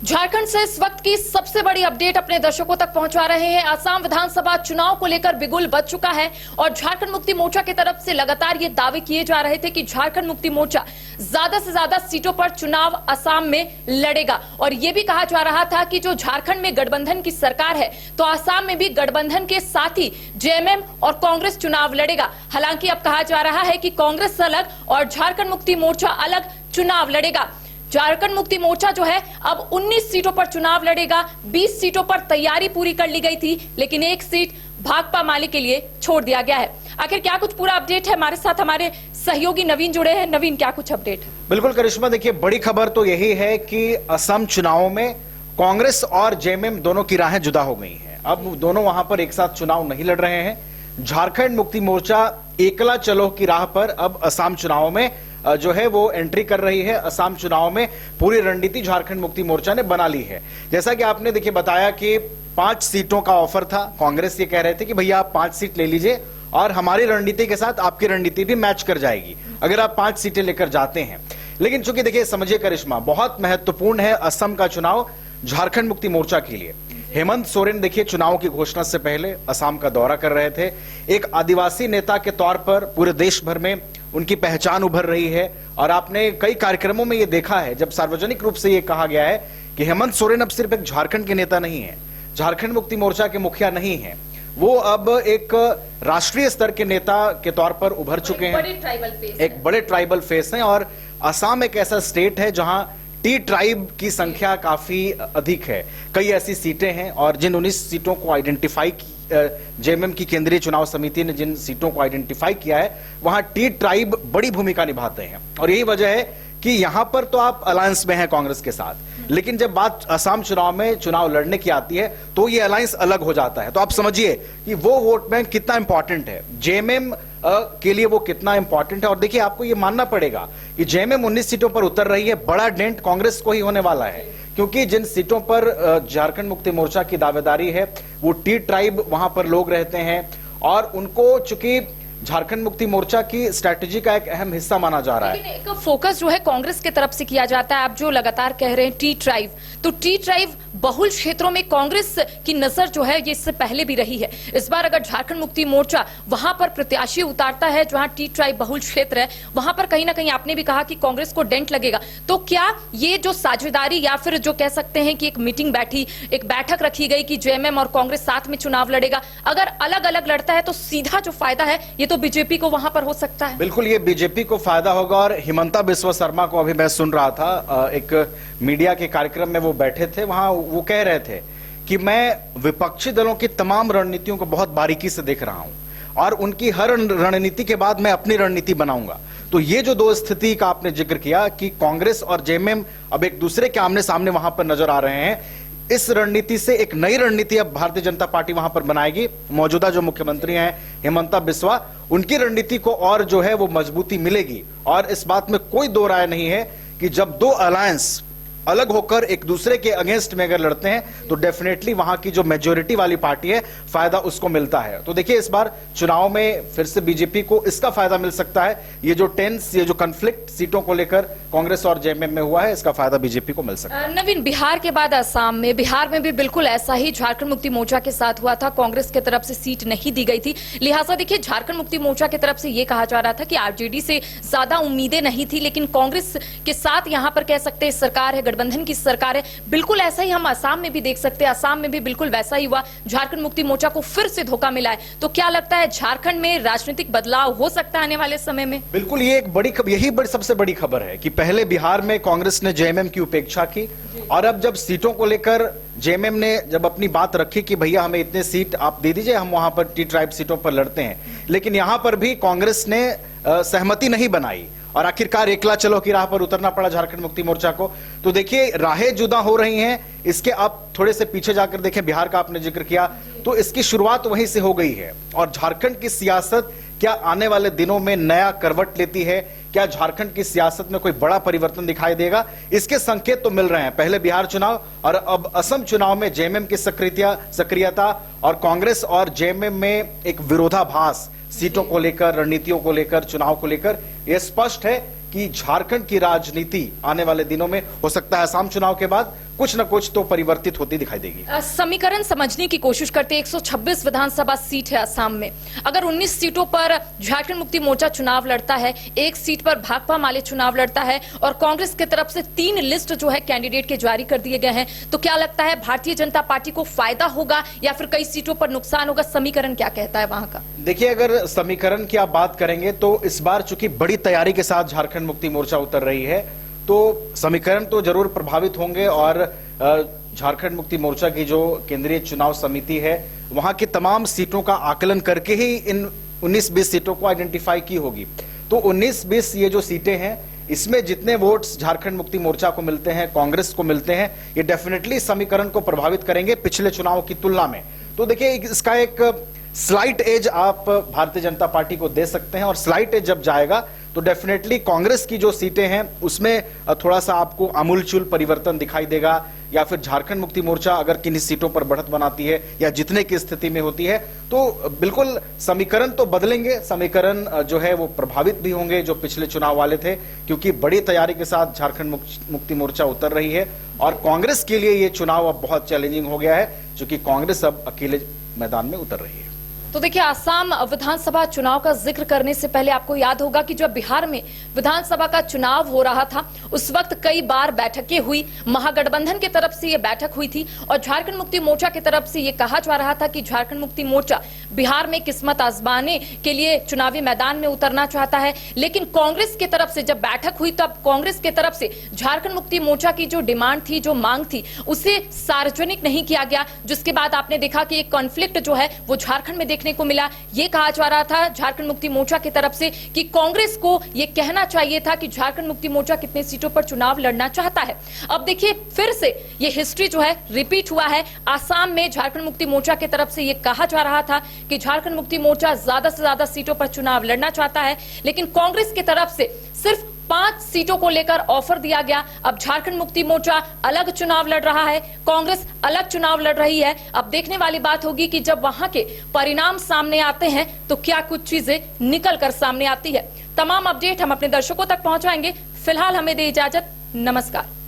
झारखंड से इस वक्त की सबसे बड़ी अपडेट अपने दर्शकों तक पहुंचा रहे हैं। असम विधानसभा चुनाव को लेकर बिगुल बज चुका है और झारखंड मुक्ति मोर्चा की तरफ से लगातार ये दावे किए जा रहे थे कि झारखंड मुक्ति मोर्चा ज्यादा से ज्यादा सीटों पर चुनाव असम में लड़ेगा। और ये भी कहा जा रहा था कि जो झारखंड में गठबंधन की सरकार है तो असम में भी गठबंधन के साथ ही जेएमएम और कांग्रेस चुनाव लड़ेगा। हालांकि अब कहा जा रहा है कि कांग्रेस अलग और झारखंड मुक्ति मोर्चा अलग चुनाव लड़ेगा। झारखंड मुक्ति मोर्चा जो है अब 19 सीटों पर चुनाव लड़ेगा। 20 सीटों पर तैयारी पूरी कर ली गई थी, लेकिन एक सीट भाकपा माले के लिए छोड़ दिया गया है। आखिर क्या कुछ पूरा अपडेट है, हमारे साथ हमारे सहयोगी नवीन जुड़े हैं। नवीन, क्या कुछ अपडेट है? बिल्कुल करिश्मा, देखिए बड़ी खबर तो यही है कि असम चुनावों में कांग्रेस और जेएमएम दोनों की राहें जुदा हो गई हैं। अब दोनों वहां पर एक साथ चुनाव नहीं लड़ रहे हैं। झारखंड मुक्ति मोर्चा एकला चलो की राह पर अब असम चुनाव में जो है वो एंट्री कर रही है। असम चुनाव में पूरी रणनीति झारखंड मुक्ति मोर्चा ने बना ली है। जैसा कि आपने देखिए बताया कि 5 सीटों का ऑफर था। कांग्रेस ये कह रहे थे कि भैया आप 5 सीट ले लीजिए और हमारी रणनीति के साथ आपकी रणनीति भी मैच कर जाएगी अगर आप 5 सीटें लेकर जाते हैं। लेकिन चूंकि देखिए समझिए करिश्मा, बहुत महत्वपूर्ण है असम का चुनाव झारखंड मुक्ति मोर्चा के लिए। हेमंत सोरेन देखिए चुनाव की घोषणा से पहले असम का दौरा कर रहे थे। एक आदिवासी नेता के तौर पर पूरे देश भर में उनकी पहचान उभर रही है और आपने कई कार्यक्रमों में यह देखा है जब सार्वजनिक रूप से यह कहा गया है कि हेमंत सोरेन अब सिर्फ एक झारखंड के नेता नहीं है, झारखंड मुक्ति मोर्चा के मुखिया नहीं है, वो अब एक राष्ट्रीय स्तर के नेता के तौर पर उभर चुके हैं। एक बड़े ट्राइबल फेस हैं और असम एक ऐसा स्टेट है जहां टी ट्राइब की संख्या काफी अधिक है। कई ऐसी सीटें हैं और जिन 19 सीटों को आइडेंटिफाई जेएमएम की केंद्रीय चुनाव समिति ने जिन सीटों को आइडेंटिफाई किया है वहां टी ट्राइब बड़ी भूमिका निभाते हैं। और यही वजह है कि यहां पर तो आप अलायंस में हैं कांग्रेस के साथ, लेकिन जब बात असम चुनाव में चुनाव लड़ने की आती है तो ये अलायंस अलग हो जाता है। तो आप समझिए कि वो वोट बैंक कितना इंपॉर्टेंट है, जेएमएम के लिए वो कितना इंपॉर्टेंट है। और देखिए आपको ये मानना पड़ेगा कि जेएमएम 19 सीटों पर उतर रही है, बड़ा डेंट कांग्रेस को ही होने वाला है, क्योंकि जिन सीटों पर झारखंड मुक्ति मोर्चा की दावेदारी है वो टी ट्राइब वहां पर लोग रहते हैं और उनको चूंकि झारखंड मुक्ति मोर्चा की स्ट्रैटेजी का एक अहम हिस्सा माना जा रहा है। एक फोकस जो है कांग्रेस की तरफ से किया जाता है। आप जो लगातार कह रहे हैं टी ट्राइब, तो टी ट्राइब बहुल क्षेत्रों में कांग्रेस की नजर जो है ये इससे पहले भी रही है। इस बार अगर झारखंड मुक्ति मोर्चा वहां पर प्रत्याशी उतारता है जहां टी ट्राइब बहुल क्षेत्र है, वहां पर कहीं ना कहीं आपने भी कहा कि कांग्रेस को डेंट लगेगा। तो क्या ये जो साझेदारी या फिर जो कह सकते हैं कि एक मीटिंग बैठी, एक बैठक रखी गई कि जेएमएम और कांग्रेस साथ में चुनाव लड़ेगा, अगर अलग अलग लड़ता है तो सीधा जो फायदा है ये तो बीजेपी को वहां पर हो सकता है? बिल्कुल, ये बीजेपी को फायदा होगा। और हिमंता बिस्वा शर्मा को अभी मैं सुन रहा था, एक मीडिया के कार्यक्रम में वो बैठे थे, वहां वो कह रहे थे कि मैं विपक्षी दलों की तमाम रणनीतियों को बहुत बारीकी से देख रहा हूं और उनकी हर रणनीति के बाद मैं अपनी रणनीति बनाऊंगा। तो ये जो दो स्थिति का आपने जिक्र किया कि कांग्रेस और जेएमएम अब एक दूसरे के आमने सामने वहां पर नजर आ रहे हैं, इस रणनीति से एक नई रणनीति अब भारतीय जनता पार्टी वहां पर बनाएगी। मौजूदा जो मुख्यमंत्री हैं हेमंता बिस्वा, उनकी रणनीति को और जो है वो मजबूती मिलेगी। और इस बात में कोई दो राय नहीं है कि जब दो अलायंस अलग होकर एक दूसरे के अगेंस्ट में अगर लड़ते हैं तो डेफिनेटली वहां की जो मेजोरिटी वाली पार्टी है फायदा उसको मिलता है। तो देखिए इस बार चुनाव में फिर से बीजेपी को इसका फायदा मिल सकता है। ये जो टेंस, ये जो कॉन्फ्लिक्ट सीटों को लेकर कांग्रेस और जेएमएम में हुआ है, इसका फायदा बीजेपी को मिल सकता है। नवीन, बिहार के बाद असम में, बिहार में भी बिल्कुल ऐसा ही झारखंड मुक्ति मोर्चा के साथ हुआ था। कांग्रेस की तरफ से सीट नहीं दी गई थी, लिहाजा देखिए झारखंड मुक्ति मोर्चा की तरफ से यह कहा जा रहा था कि आरजेडी से ज्यादा उम्मीदें नहीं थी, लेकिन कांग्रेस के साथ यहां पर कह सकते हैं सरकार है, गठबंधन की सरकार है। बिल्कुल ऐसा ही हम असम में भी देख सकते हैं, असम में भी बिल्कुल वैसा ही हुआ। झारखंड मुक्ति मोर्चा को फिर से धोखा मिला है। तो क्या लगता है झारखंड में राजनीतिक बदलाव हो सकता है आने वाले समय में? बिल्कुल, ये एक बड़ी यही सबसे बड़ी खबर है कि पहले बिहार में कांग्रेस ने जेएमएम की उपेक्षा की और अब जब सीटों को लेकर जेएमएम ने जब अपनी बात रखी कि भैया हमें इतने सीट आप दे दीजिए, हम वहां पर टी ट्राइब सीटों पर लड़ते हैं, लेकिन यहां पर भी कांग्रेस ने सहमति नहीं बनाई और आखिरकार एकला चलो की राह पर उतरना पड़ा झारखंड मुक्ति मोर्चा को। तो देखिए राहें जुदा हो रही हैं। इसके आप थोड़े से पीछे जाकर देखें, बिहार का आपने जिक्र किया, तो इसकी शुरुआत वहीं से हो गई है। और झारखंड की सियासत क्या आने वाले दिनों में नया करवट लेती है, क्या झारखंड की सियासत में कोई बड़ा परिवर्तन दिखाई देगा, इसके संकेत तो मिल रहे हैं। पहले बिहार चुनाव और अब असम चुनाव में जेएमएम की सक्रियता और कांग्रेस और जेएमएम में एक विरोधाभास सीटों को लेकर, रणनीतियों को लेकर, चुनाव को लेकर, यह स्पष्ट है कि झारखंड की राजनीति आने वाले दिनों में हो सकता है असम चुनाव के बाद कुछ न कुछ तो परिवर्तित होती दिखाई देगी। समीकरण समझने की कोशिश करते 126 विधानसभा सीट है असम में। अगर 19 सीटों पर झारखंड मुक्ति मोर्चा चुनाव लड़ता है, एक सीट पर भाकपा माले चुनाव लड़ता है और कांग्रेस की तरफ से 3 लिस्ट जो है कैंडिडेट के जारी कर दिए गए हैं, तो क्या लगता है भारतीय जनता पार्टी को फायदा होगा या फिर कई सीटों पर नुकसान होगा? समीकरण क्या कहता है वहां का? देखिए, अगर समीकरण की आप बात करेंगे तो इस बार चूंकि बड़ी तैयारी के साथ झारखंड मुक्ति मोर्चा उतर रही है, तो समीकरण तो जरूर प्रभावित होंगे और झारखंड मुक्ति मोर्चा की जो केंद्रीय चुनाव समिति है वहां की तमाम सीटों का आकलन करके ही इन 19-20 सीटों को आइडेंटिफाई की होगी। तो 19-20 ये जो सीटें हैं, इसमें जितने वोट्स झारखंड मुक्ति मोर्चा को मिलते हैं, कांग्रेस को मिलते हैं, ये डेफिनेटली समीकरण को प्रभावित करेंगे पिछले चुनाव की तुलना में। तो देखिए, इसका एक स्लाइट एज आप भारतीय जनता पार्टी को दे सकते हैं और स्लाइट एज जब जाएगा तो डेफिनेटली कांग्रेस की जो सीटें हैं उसमें थोड़ा सा आपको आमूलचूल परिवर्तन दिखाई देगा, या फिर झारखंड मुक्ति मोर्चा अगर किन्हीं सीटों पर बढ़त बनाती है या जीतने की स्थिति में होती है तो बिल्कुल समीकरण तो बदलेंगे। समीकरण जो है वो प्रभावित भी होंगे जो पिछले चुनाव वाले थे, क्योंकि बड़ी तैयारी के साथ झारखंड मुक्ति मोर्चा उतर रही है और कांग्रेस के लिए ये चुनाव अब बहुत चैलेंजिंग हो गया है, क्योंकि कांग्रेस अब अकेले मैदान में उतर रही है। तो देखिए, आसाम विधानसभा चुनाव का जिक्र करने से पहले आपको याद होगा कि जब बिहार में विधानसभा का चुनाव हो रहा था उस वक्त कई बार बैठकें हुई, महागठबंधन की तरफ से ये बैठक हुई थी और झारखंड मुक्ति मोर्चा की तरफ से ये कहा जा रहा था कि झारखंड मुक्ति मोर्चा बिहार में किस्मत आजमाने के लिए चुनावी मैदान में उतरना चाहता है। लेकिन कांग्रेस की तरफ से जब बैठक हुई तब कांग्रेस की तरफ से झारखंड मुक्ति मोर्चा की जो डिमांड थी, जो मांग थी, उसे सार्वजनिक नहीं किया गया, जिसके बाद आपने देखा कि एक कॉन्फ्लिक्ट जो है वो झारखंड में देखने को मिला। ये कहा जा रहा था झारखंड मुक्ति मोर्चा की तरफ से कि कांग्रेस को ये कहना चाहिए था कि झारखंड मुक्ति मोर्चा कितने सीटों पर चुनाव लड़ना चाहता है। अब देखिए, फिर से ये हिस्ट्री जो है रिपीट हुआ है। आसाम में झारखंड मुक्ति मोर्चा की तरफ से ये कहा जा रहा था कि झारखंड मुक्ति मोर्चा ज्यादा से ज्यादा सीटों पर चुनाव लड़ना चाहता है, लेकिन कांग्रेस की तरफ से सिर्फ 5 सीटों को लेकर ऑफर दिया गया। अब झारखंड मुक्ति मोर्चा अलग चुनाव लड़ रहा है, कांग्रेस अलग चुनाव लड़ रही है। अब देखने वाली बात होगी कि जब वहां के परिणाम सामने आते हैं तो क्या कुछ चीजें निकल कर सामने आती है। तमाम अपडेट हम अपने दर्शकों तक पहुंचाएंगे। फिलहाल हमें दे इजाजत, नमस्कार।